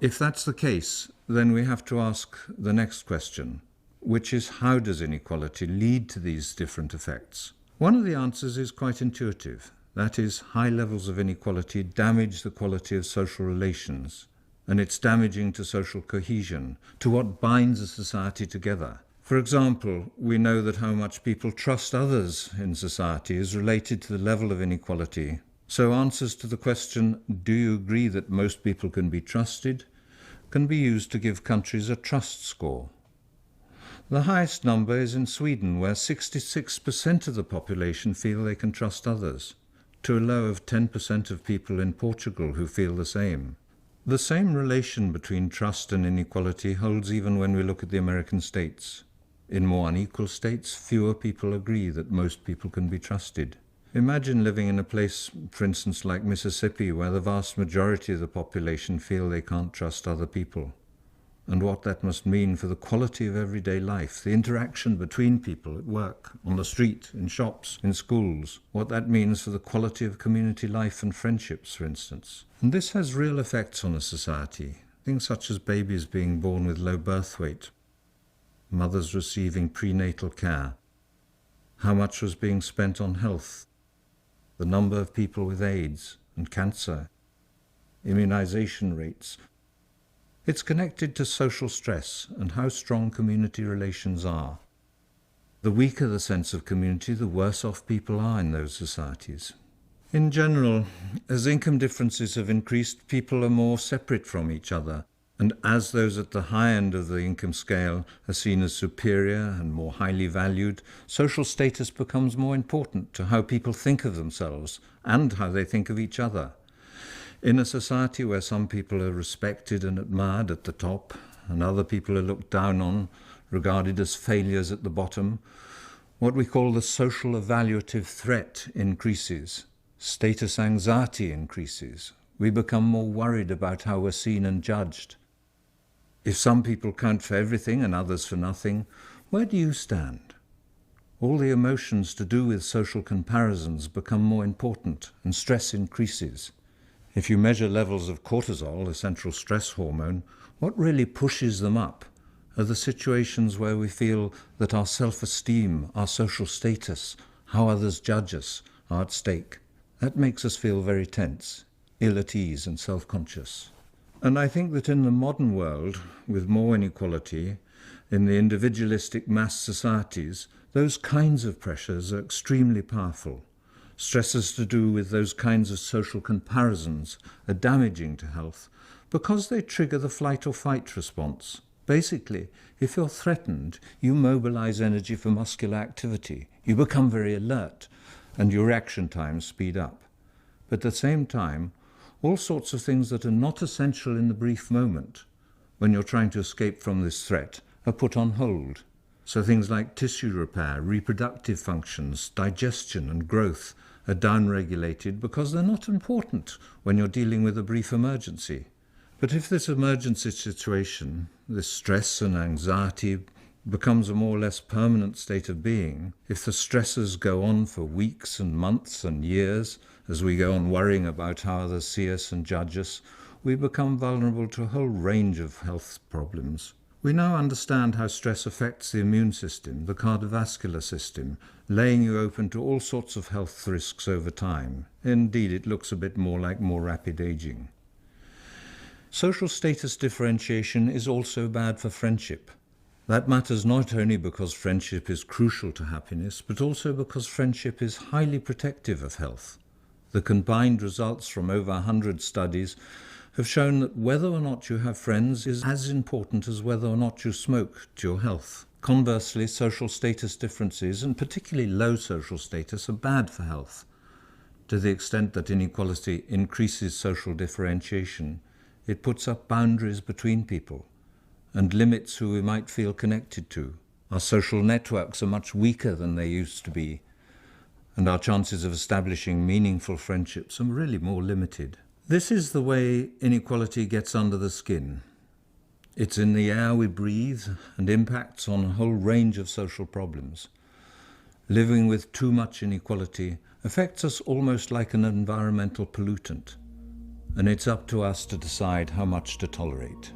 If that's the case, then we have to ask the next question, which is, how does inequality lead to these different effects? One of the answers is quite intuitive. That is, high levels of inequality damage the quality of social relations, and it's damaging to social cohesion, to what binds a society together. For example, we know that how much people trust others in society is related to the level of inequality. So answers to the question, do you agree that most people can be trusted, can be used to give countries a trust score. The highest number is in Sweden, where 66% of the population feel they can trust others, to a low of 10% of people in Portugal who feel the same. The same relation between trust and inequality holds even when we look at the American states. In more unequal states, fewer people agree that most people can be trusted. Imagine living in a place, for instance, like Mississippi, where the vast majority of the population feel they can't trust other people. And what that must mean for the quality of everyday life, the interaction between people at work, on the street, in shops, in schools, what that means for the quality of community life and friendships, for instance. And this has real effects on a society. Things such as babies being born with low birth weight, mothers receiving prenatal care, how much was being spent on health, the number of people with AIDS and cancer, immunization rates. It's connected to social stress and how strong community relations are. The weaker the sense of community, the worse off people are in those societies. In general, as income differences have increased, people are more separate from each other. And as those at the high end of the income scale are seen as superior and more highly valued, social status becomes more important to how people think of themselves and how they think of each other. In a society where some people are respected and admired at the top, and other people are looked down on, regarded as failures at the bottom, what we call the social evaluative threat increases. Status anxiety increases. We become more worried about how we're seen and judged. If some people count for everything and others for nothing, where do you stand? All the emotions to do with social comparisons become more important and stress increases. If you measure levels of cortisol, a central stress hormone, what really pushes them up are the situations where we feel that our self-esteem, our social status, how others judge us are at stake. That makes us feel very tense, ill at ease and self-conscious. And I think that in the modern world, with more inequality, in the individualistic mass societies, those kinds of pressures are extremely powerful. Stresses to do with those kinds of social comparisons are damaging to health because they trigger the flight or fight response. Basically, if you're threatened, you mobilize energy for muscular activity. You become very alert, and your reaction times speed up. But at the same time, all sorts of things that are not essential in the brief moment, when you're trying to escape from this threat, are put on hold. So things like tissue repair, reproductive functions, digestion and growth are downregulated because they're not important when you're dealing with a brief emergency. But if this emergency situation, this stress and anxiety, becomes a more or less permanent state of being, if the stresses go on for weeks and months and years, as we go on worrying about how others see us and judge us, we become vulnerable to a whole range of health problems. We now understand how stress affects the immune system, the cardiovascular system, laying you open to all sorts of health risks over time. Indeed, it looks a bit more like more rapid aging. Social status differentiation is also bad for friendship. That matters not only because friendship is crucial to happiness, but also because friendship is highly protective of health. The combined results from over 100 studies have shown that whether or not you have friends is as important as whether or not you smoke to your health. Conversely, social status differences, and particularly low social status, are bad for health. To the extent that inequality increases social differentiation, it puts up boundaries between people and limits who we might feel connected to. Our social networks are much weaker than they used to be, and our chances of establishing meaningful friendships are really more limited. This is the way inequality gets under the skin. It's in the air we breathe and impacts on a whole range of social problems. Living with too much inequality affects us almost like an environmental pollutant. and it's up to us to decide how much to tolerate.